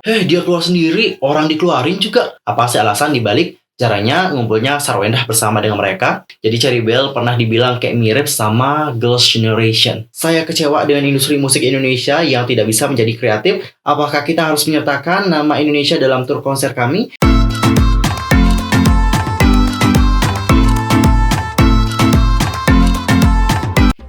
Dia keluar sendiri, orang dikeluarin juga. Apa sih alasan dibalik caranya ngumpulnya Sarwendah bersama dengan mereka? Jadi Cherry Bell pernah dibilang kayak mirip sama Girls' Generation. Saya kecewa dengan industri musik Indonesia yang tidak bisa menjadi kreatif. Apakah kita harus menyertakan nama Indonesia dalam tur konser kami?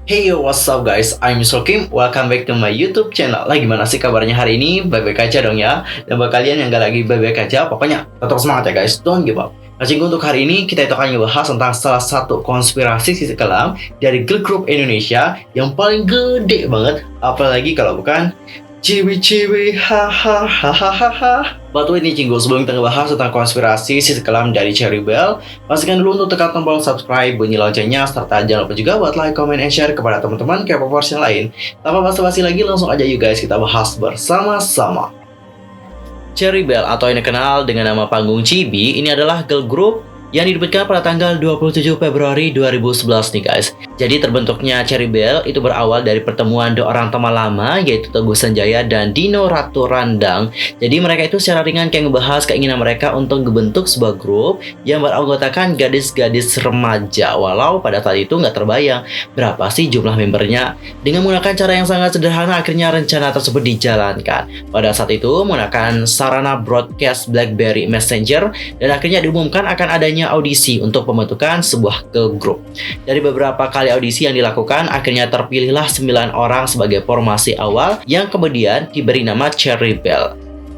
Hey yo, what's up guys? I'm Mr. Kim. Welcome back to my YouTube channel. Gimana sih kabarnya hari ini? Baik-baik aja dong ya. Dan buat kalian yang gak lagi baik-baik aja, pokoknya tetap semangat ya guys. Don't give up. Nah, untuk hari ini kita akan ngebahas tentang salah satu konspirasi sisi kelam dari girl group Indonesia yang paling gede banget. Apalagi kalau bukan ciwi-ciwi, hahaha. Batu ini Cinggu, sebelum kita ngebahas tentang konspirasi sisi kelam dari Cherry Bell, pastikan dulu untuk tekan tombol subscribe, bunyi loncengnya, serta jangan lupa juga buat like, comment, and share kepada teman-teman K-popers yang lain. Tanpa basa-basi lagi, langsung aja yuk guys, kita bahas bersama-sama. Cherry Bell atau yang dikenal dengan nama panggung Chibi, ini adalah girl group yang didebutkan pada tanggal 27 Februari 2011 nih guys. Jadi terbentuknya Cherry Bell itu berawal dari pertemuan dua orang teman lama, yaitu Teguh Sanjaya dan Dino Ratu Randang. Jadi mereka itu secara ringan kayak ngebahas keinginan mereka untuk membentuk sebuah grup yang beranggotakan gadis-gadis remaja. Walau pada saat itu nggak terbayang berapa sih jumlah membernya. Dengan menggunakan cara yang sangat sederhana, akhirnya rencana tersebut dijalankan. Pada saat itu menggunakan sarana broadcast BlackBerry Messenger, dan akhirnya diumumkan akan adanya audisi untuk pembentukan sebuah girl group. Dari beberapa kali audisi yang dilakukan, akhirnya terpilihlah 9 orang sebagai formasi awal yang kemudian diberi nama Cherry Bell.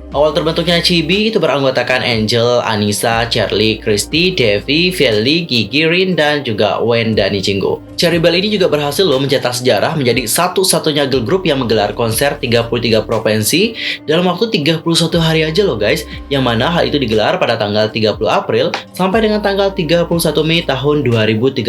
Awal terbentuknya Chibi itu beranggotakan Angel, Anissa, Charlie, Christy, Devi, Feli, Gigi, Rin, dan juga Wenda Nichingo. Cherry Bell ini juga berhasil mencetak sejarah menjadi satu-satunya girl group yang menggelar konser 33 provinsi dalam waktu 31 hari aja loh guys, yang mana hal itu digelar pada tanggal 30 April sampai dengan tanggal 31 Mei tahun 2013.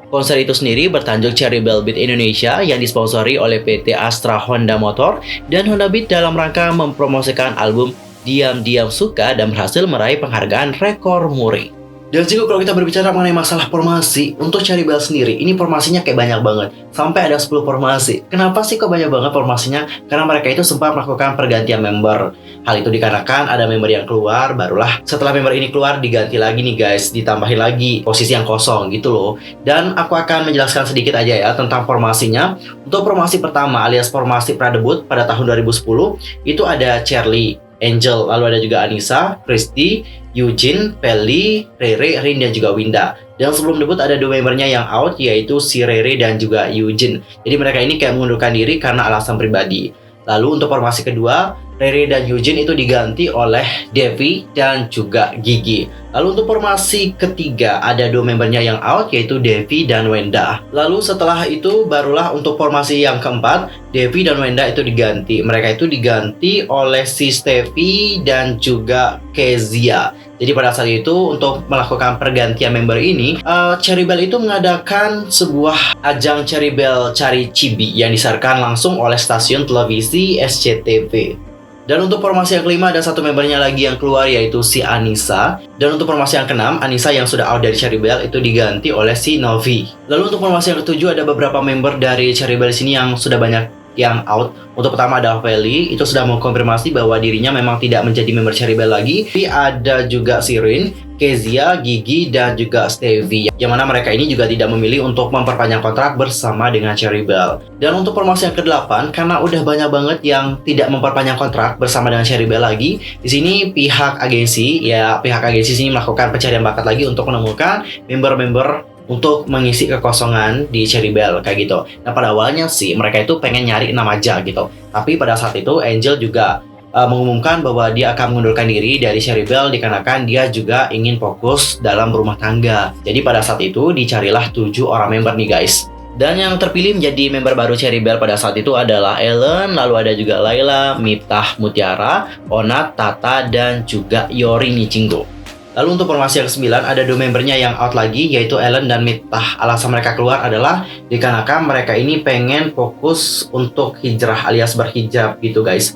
Konser itu sendiri bertajuk Cherry Bell Beat Indonesia yang disponsori oleh PT Astra Honda Motor dan Honda Beat dalam rangka mempromosikan album Diam-Diam Suka dan berhasil meraih penghargaan rekor muri. Dan juga kalau kita berbicara mengenai masalah formasi, untuk Cherry Bell sendiri, ini formasinya kayak banyak banget. Sampai ada 10 formasi. Kenapa sih kok banyak banget formasinya? Karena mereka itu sempat melakukan pergantian member. Hal itu dikarenakan ada member yang keluar, barulah setelah member ini keluar diganti lagi nih guys, ditambahin lagi posisi yang kosong gitu loh. Dan aku akan menjelaskan sedikit aja ya tentang formasinya. Untuk formasi pertama alias formasi pradebut pada tahun 2010, itu ada Charlie, Angel, lalu ada juga Anissa, Christy, Eugene, Feli, Rere, Rin, dan juga Winda. Dan sebelum debut ada dua membernya yang out, yaitu si Rere dan juga Eugene. Jadi mereka ini kayak mengundurkan diri karena alasan pribadi. Lalu untuk formasi kedua, Rere dan Eugene itu diganti oleh Devi dan juga Gigi. Lalu untuk formasi ketiga ada dua membernya yang out, yaitu Devi dan Wenda. Lalu setelah itu barulah untuk formasi yang keempat, Devi dan Wenda itu diganti. Mereka itu diganti oleh si Steffi dan juga Kezia. Jadi pada saat itu untuk melakukan pergantian member ini, Cherry Bell itu mengadakan sebuah ajang Cherry Bell Cari Chibi yang disiarkan langsung oleh stasiun televisi SCTV. Dan untuk formasi yang kelima ada satu membernya lagi yang keluar, yaitu si Anissa. Dan untuk formasi yang keenam, Anissa yang sudah out dari Cherry Bell itu diganti oleh si Novi. Lalu untuk formasi yang ketujuh ada beberapa member dari Cherry Bell sini yang sudah banyak yang out. Untuk pertama ada Feli, itu sudah mengkonfirmasi bahwa dirinya memang tidak menjadi member Cherry Bell lagi. Tapi ada juga si Rin, Kezia, Gigi, dan juga Stevie, yang mana mereka ini juga tidak memilih untuk memperpanjang kontrak bersama dengan Cherry Bell. Dan untuk formasi yang ke-8, karena udah banyak banget yang tidak memperpanjang kontrak bersama dengan Cherry Bell lagi, di sini pihak agensi sini melakukan pencarian bakat lagi untuk menemukan member-member untuk mengisi kekosongan di Cherry Bell kayak gitu. Nah pada awalnya sih mereka itu pengen nyari 6 aja gitu. Tapi pada saat itu Angel juga mengumumkan bahwa dia akan mengundurkan diri dari Cherry Bell dikarenakan dia juga ingin fokus dalam berumah tangga. Jadi pada saat itu dicarilah 7 orang member nih guys. Dan yang terpilih menjadi member baru Cherry Bell pada saat itu adalah Ellen, lalu ada juga Laila, Miftah Mutiara, Onat, Tata, dan juga Yori Nichingo. Lalu untuk formasi yang ke-9 ada dua membernya yang out lagi, yaitu Ellen dan Miftah. Alasan mereka keluar adalah dikarenakan mereka ini pengen fokus untuk hijrah alias berhijab gitu guys.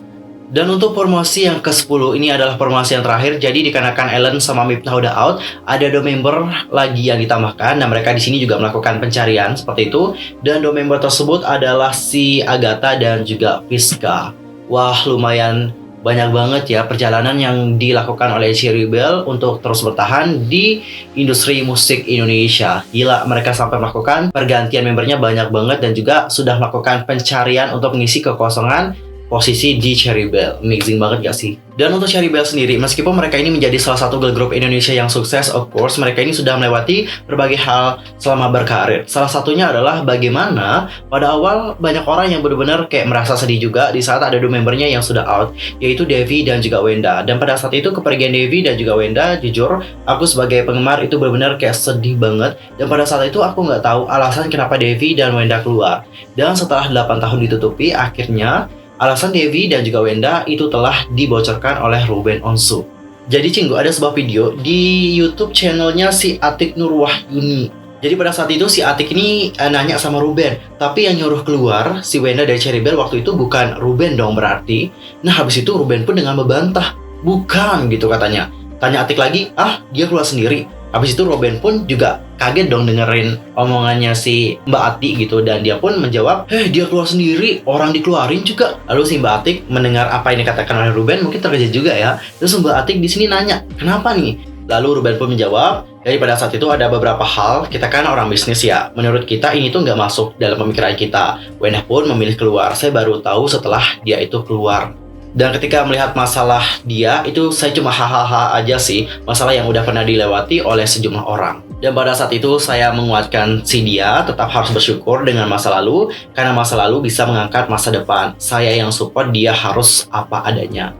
Dan untuk formasi yang ke-10 ini adalah formasi yang terakhir. Jadi dikarenakan Ellen sama Miftah udah out, ada dua member lagi yang ditambahkan dan mereka di sini juga melakukan pencarian seperti itu. Dan dua member tersebut adalah si Agatha dan juga Fiska. Wah, lumayan banyak banget ya perjalanan yang dilakukan oleh Cherry Bell untuk terus bertahan di industri musik Indonesia. Gila, mereka sampai melakukan pergantian membernya banyak banget dan juga sudah melakukan pencarian untuk mengisi kekosongan posisi di Cherry Bell. Amazing banget gak sih? Dan untuk Cherry Bell sendiri, meskipun mereka ini menjadi salah satu girl group Indonesia yang sukses, of course, mereka ini sudah melewati berbagai hal selama berkarir. Salah satunya adalah bagaimana pada awal banyak orang yang benar-benar kayak merasa sedih juga di saat ada dua membernya yang sudah out, yaitu Devi dan juga Wenda. Dan pada saat itu kepergian Devi dan juga Wenda, jujur, aku sebagai penggemar itu benar-benar kayak sedih banget. Dan pada saat itu aku nggak tahu alasan kenapa Devi dan Wenda keluar. Dan setelah 8 tahun ditutupi, akhirnya alasan Devi dan juga Wenda itu telah dibocorkan oleh Ruben Onsu. Jadi Cinggu, ada sebuah video di YouTube channelnya si Atik Nurwahyuni. Jadi pada saat itu si Atik ini nanya sama Ruben, tapi yang nyuruh keluar si Wenda dari Cherry Bell waktu itu bukan Ruben dong berarti. Nah habis itu Ruben pun dengan membantah, bukan gitu katanya. Tanya Atik lagi, dia keluar sendiri. Habis itu Ruben pun juga kaget dong dengerin omongannya si Mbak Ati gitu. Dan dia pun menjawab, dia keluar sendiri, orang dikeluarin juga. Lalu si Mbak Atik mendengar apa yang dikatakan oleh Ruben mungkin terkejut juga ya. Terus Mbak Atik di sini nanya, kenapa nih? Lalu Ruben pun menjawab, jadi pada saat itu ada beberapa hal, kita kan orang bisnis ya. Menurut kita ini tuh nggak masuk dalam pemikiran kita. Wenda pun memilih keluar, saya baru tahu setelah dia itu keluar. Dan ketika melihat masalah dia, itu saya cuma hahaha aja sih. Masalah yang udah pernah dilewati oleh sejumlah orang. Dan pada saat itu saya menguatkan si dia tetap harus bersyukur dengan masa lalu. Karena masa lalu bisa mengangkat masa depan. Saya yang support dia harus apa adanya.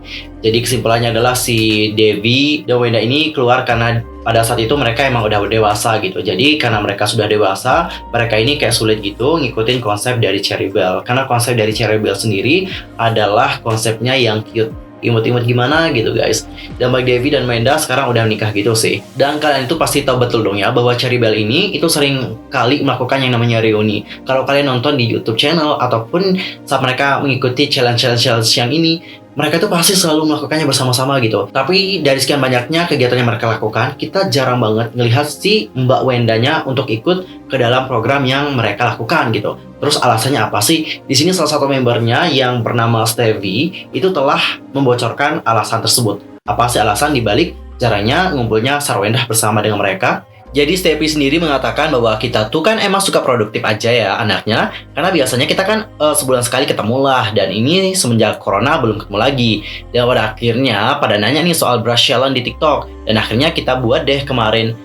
Jadi kesimpulannya adalah si Devi dan Wenda ini keluar karena pada saat itu mereka emang udah dewasa gitu. Jadi karena mereka sudah dewasa, mereka ini kayak sulit gitu ngikutin konsep dari Cherry Bell. Karena konsep dari Cherry Bell sendiri adalah konsepnya yang cute, imut-imut gimana gitu guys. Dan baik Devi dan Wenda sekarang udah menikah gitu sih. Dan kalian itu pasti tahu betul dong ya bahwa Cherry Bell ini itu sering kali melakukan yang namanya reuni. Kalau kalian nonton di YouTube channel ataupun saat mereka mengikuti challenge yang ini, mereka tuh pasti selalu melakukannya bersama-sama gitu. Tapi dari sekian banyaknya kegiatan yang mereka lakukan, kita jarang banget ngelihat si Mbak Wendanya untuk ikut ke dalam program yang mereka lakukan gitu. Terus alasannya apa sih? Di sini salah satu membernya yang bernama Stevie itu telah membocorkan alasan tersebut. Apa sih alasan dibalik jarangnya ngumpulnya Sarwenda bersama dengan mereka? Jadi Stevie sendiri mengatakan bahwa kita tuh kan emang suka produktif aja ya anaknya. Karena biasanya kita kan sebulan sekali ketemu lah. Dan ini semenjak corona belum ketemu lagi. Dan pada akhirnya pada nanya nih soal brush challenge di TikTok. Dan akhirnya kita buat deh kemarin.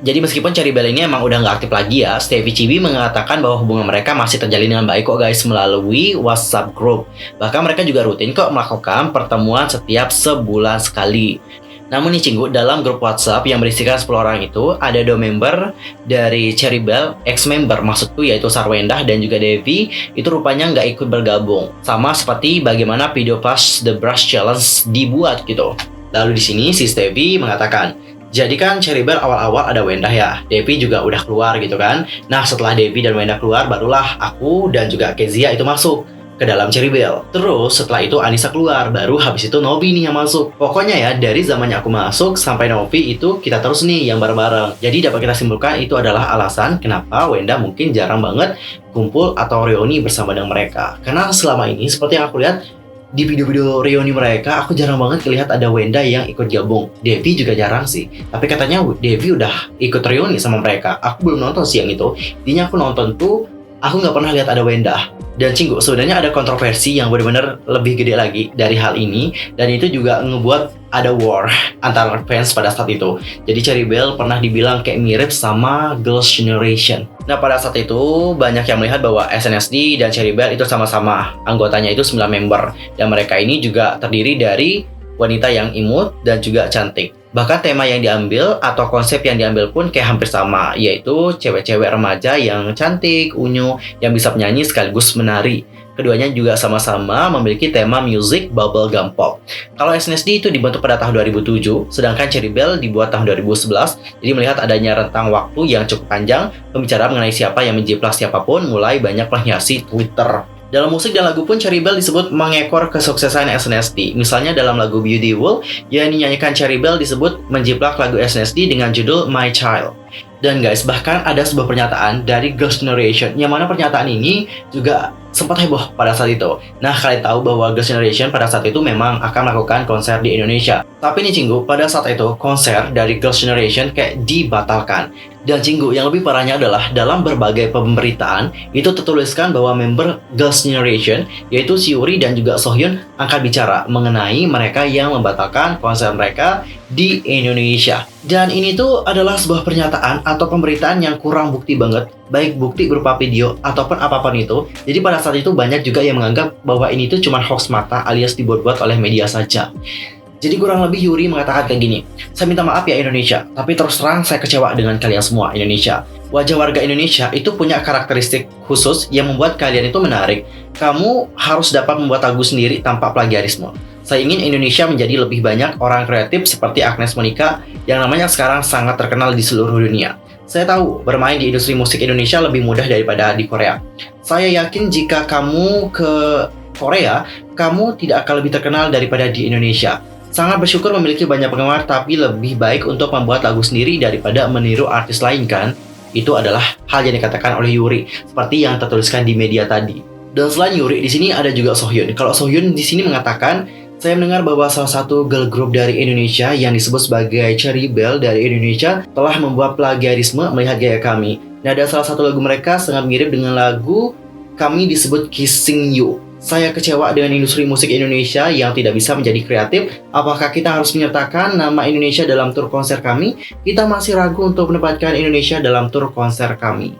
Jadi meskipun Cherry Bell ini emang udah nggak aktif lagi ya, Stevie Chibi mengatakan bahwa hubungan mereka masih terjalin dengan baik kok guys melalui WhatsApp group. Bahkan mereka juga rutin kok melakukan pertemuan setiap sebulan sekali. Namun nih Cinggu, dalam grup WhatsApp yang berisikan 10 orang itu ada 2 member dari Cherry Bell, ex-member maksudku yaitu Sarwenda dan juga Devi, itu rupanya nggak ikut bergabung. Sama seperti bagaimana video pas The Brush Challenge dibuat gitu. Lalu di sini si Stevie mengatakan, jadi kan Cherry Bell awal-awal ada Wenda ya, Devi juga udah keluar gitu kan. Nah setelah Devi dan Wenda keluar, barulah aku dan juga Kezia itu masuk ke dalam Cherry Bell. Terus setelah itu Anissa keluar, baru habis itu Novi nih yang masuk. Pokoknya ya dari zamannya aku masuk sampai Novi itu kita terus nih yang bareng-bareng. Jadi dapat kita simpulkan itu adalah alasan kenapa Wenda mungkin jarang banget kumpul atau reuni bersama dengan mereka. Karena selama ini seperti yang aku lihat di video-video reuni mereka, aku jarang banget lihat ada Wenda yang ikut gabung. Devi juga jarang sih. Tapi katanya Devi udah ikut reuni sama mereka. Aku belum nonton sih yang itu. Intinya aku nonton tuh, aku nggak pernah lihat ada Wenda. Dan Cinggu, sebenarnya ada kontroversi yang benar-benar lebih gede lagi dari hal ini. Dan itu juga ngebuat ada war antara fans pada saat itu. Jadi Cherry Bell pernah dibilang kayak mirip sama Girls' Generation. Nah pada saat itu banyak yang melihat bahwa SNSD dan Cherry Bell itu sama-sama. Anggotanya itu 9 member. Dan mereka ini juga terdiri dari wanita yang imut dan juga cantik. Bahkan tema yang diambil atau konsep yang diambil pun kayak hampir sama, yaitu cewek-cewek remaja yang cantik, unyu, yang bisa menyanyi sekaligus menari. Keduanya juga sama-sama memiliki tema musik bubblegum pop. Kalau SNSD itu dibentuk pada tahun 2007, sedangkan Cherry Bell dibuat tahun 2011. Jadi melihat adanya rentang waktu yang cukup panjang, pembicaraan mengenai siapa yang menjiplak siapapun mulai banyak menghiasi Twitter. Dalam musik dan lagu pun Cherry Bell disebut mengekor kesuksesan SNSD. Misalnya dalam lagu Beautiful yang dinyanyikan Cherry Bell disebut menjiplak lagu SNSD dengan judul My Child. Dan guys, bahkan ada sebuah pernyataan dari Girls' Generation yang mana pernyataan ini juga sempat heboh pada saat itu. Nah, kalian tahu bahwa Girls' Generation pada saat itu memang akan melakukan konser di Indonesia. Tapi nih Cinggu, pada saat itu konser dari Girls' Generation kayak dibatalkan. Dan Cinggu, yang lebih parahnya adalah dalam berbagai pemberitaan itu tertuliskan bahwa member Girls' Generation yaitu si Yuri dan juga Sohyun akan bicara mengenai mereka yang membatalkan konser mereka di Indonesia. Dan ini tuh adalah sebuah pernyataan atau pemberitaan yang kurang bukti banget, baik bukti berupa video ataupun apapun itu. Jadi pada saat itu banyak juga yang menganggap bahwa ini tuh cuma hoax mata alias dibuat-buat oleh media saja. Jadi kurang lebih Yuri mengatakan kayak gini, saya minta maaf ya Indonesia, tapi terus terang saya kecewa dengan kalian semua Indonesia. Wajah warga Indonesia itu punya karakteristik khusus yang membuat kalian itu menarik. Kamu harus dapat membuat lagu sendiri tanpa plagiarisme. Saya ingin Indonesia menjadi lebih banyak orang kreatif seperti Agnes Monica yang namanya sekarang sangat terkenal di seluruh dunia. Saya tahu bermain di industri musik Indonesia lebih mudah daripada di Korea. Saya yakin jika kamu ke Korea, kamu tidak akan lebih terkenal daripada di Indonesia. Sangat bersyukur memiliki banyak penggemar, tapi lebih baik untuk membuat lagu sendiri daripada meniru artis lain kan? Itu adalah hal yang dikatakan oleh Yuri, seperti yang tertuliskan di media tadi. Dan selain Yuri, di sini ada juga Sohyun. Kalau Sohyun di sini mengatakan, saya mendengar bahwa salah satu girl group dari Indonesia yang disebut sebagai Cherry Bell dari Indonesia telah membuat plagiarisme melihat gaya kami. Nada salah satu lagu mereka sangat mirip dengan lagu kami disebut Kissing You. Saya kecewa dengan industri musik Indonesia yang tidak bisa menjadi kreatif. Apakah kita harus menyertakan nama Indonesia dalam tur konser kami? Kita masih ragu untuk menempatkan Indonesia dalam tur konser kami.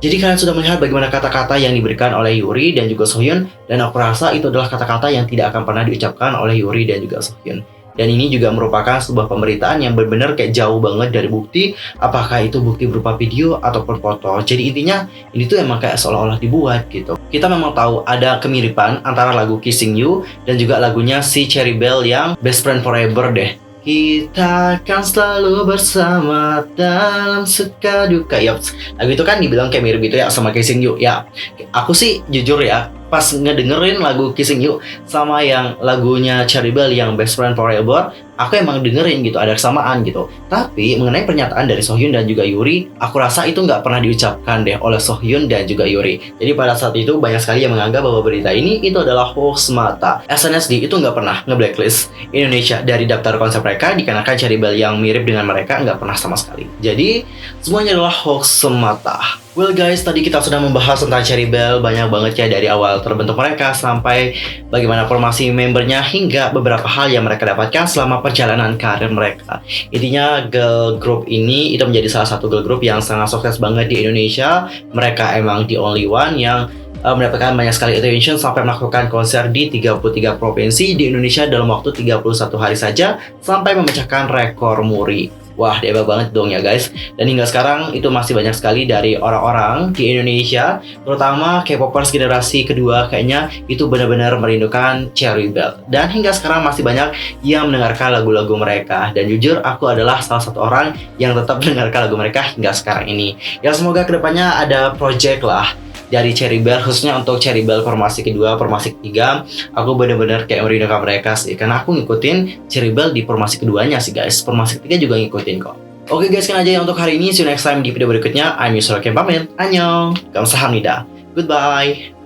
Jadi kalian sudah melihat bagaimana kata-kata yang diberikan oleh Yuri dan juga Sohyun. Dan aku rasa itu adalah kata-kata yang tidak akan pernah diucapkan oleh Yuri dan juga Sohyun. Dan ini juga merupakan sebuah pemberitaan yang benar-benar kayak jauh banget dari bukti. Apakah itu bukti berupa video ataupun foto. Jadi intinya ini tuh emang kayak seolah-olah dibuat gitu. Kita memang tahu ada kemiripan antara lagu Kissing You dan juga lagunya si Cherry Bell yang Best Friend Forever deh. Kita akan selalu bersama dalam suka duka. Yaps, lagu itu kan dibilang kayak mirip gitu ya sama Kissing You. Ya, aku sih jujur ya, pas ngedengerin lagu Kissing You sama yang lagunya Cherry Bell yang Best Friend Forever, aku emang dengerin gitu, ada kesamaan gitu. Tapi mengenai pernyataan dari Sohyun dan juga Yuri, aku rasa itu nggak pernah diucapkan deh oleh Sohyun dan juga Yuri. Jadi pada saat itu banyak sekali yang menganggap bahwa berita ini itu adalah hoax semata. SNSD itu nggak pernah nge-blacklist Indonesia dari daftar konser mereka dikarenakan Cherry Bell yang mirip dengan mereka nggak pernah sama sekali. Jadi semuanya adalah hoax semata. Well guys, tadi kita sudah membahas tentang Cherry Bell banyak banget ya, dari awal terbentuk mereka sampai bagaimana formasi membernya hingga beberapa hal yang mereka dapatkan selama perjalanan karir mereka. Intinya girl group ini itu menjadi salah satu girl group yang sangat sukses banget di Indonesia. Mereka emang the only one yang mendapatkan banyak sekali attention sampai melakukan konser di 33 provinsi di Indonesia dalam waktu 31 hari saja sampai memecahkan rekor muri. Wah, hebat banget dong ya guys. Dan hingga sekarang itu masih banyak sekali dari orang-orang di Indonesia, terutama K-popers generasi kedua, kayaknya itu benar-benar merindukan Cherry Bell. Dan hingga sekarang masih banyak yang mendengarkan lagu-lagu mereka. Dan jujur, aku adalah salah satu orang yang tetap mendengarkan lagu mereka hingga sekarang ini. Ya semoga kedepannya ada project lah dari Cherry Bell, khususnya untuk Cherry Bell formasi kedua, formasi ketiga. Aku benar-benar kayak merindukan mereka sih, karena aku ngikutin Cherry Bell di formasi keduanya sih guys. Formasi ketiga juga ngikutin kok. Oke guys, sekian aja ya untuk hari ini. See you next time di video berikutnya. I'm Yusra Kim pamit. Annyeong. Kamsahamnida. Goodbye.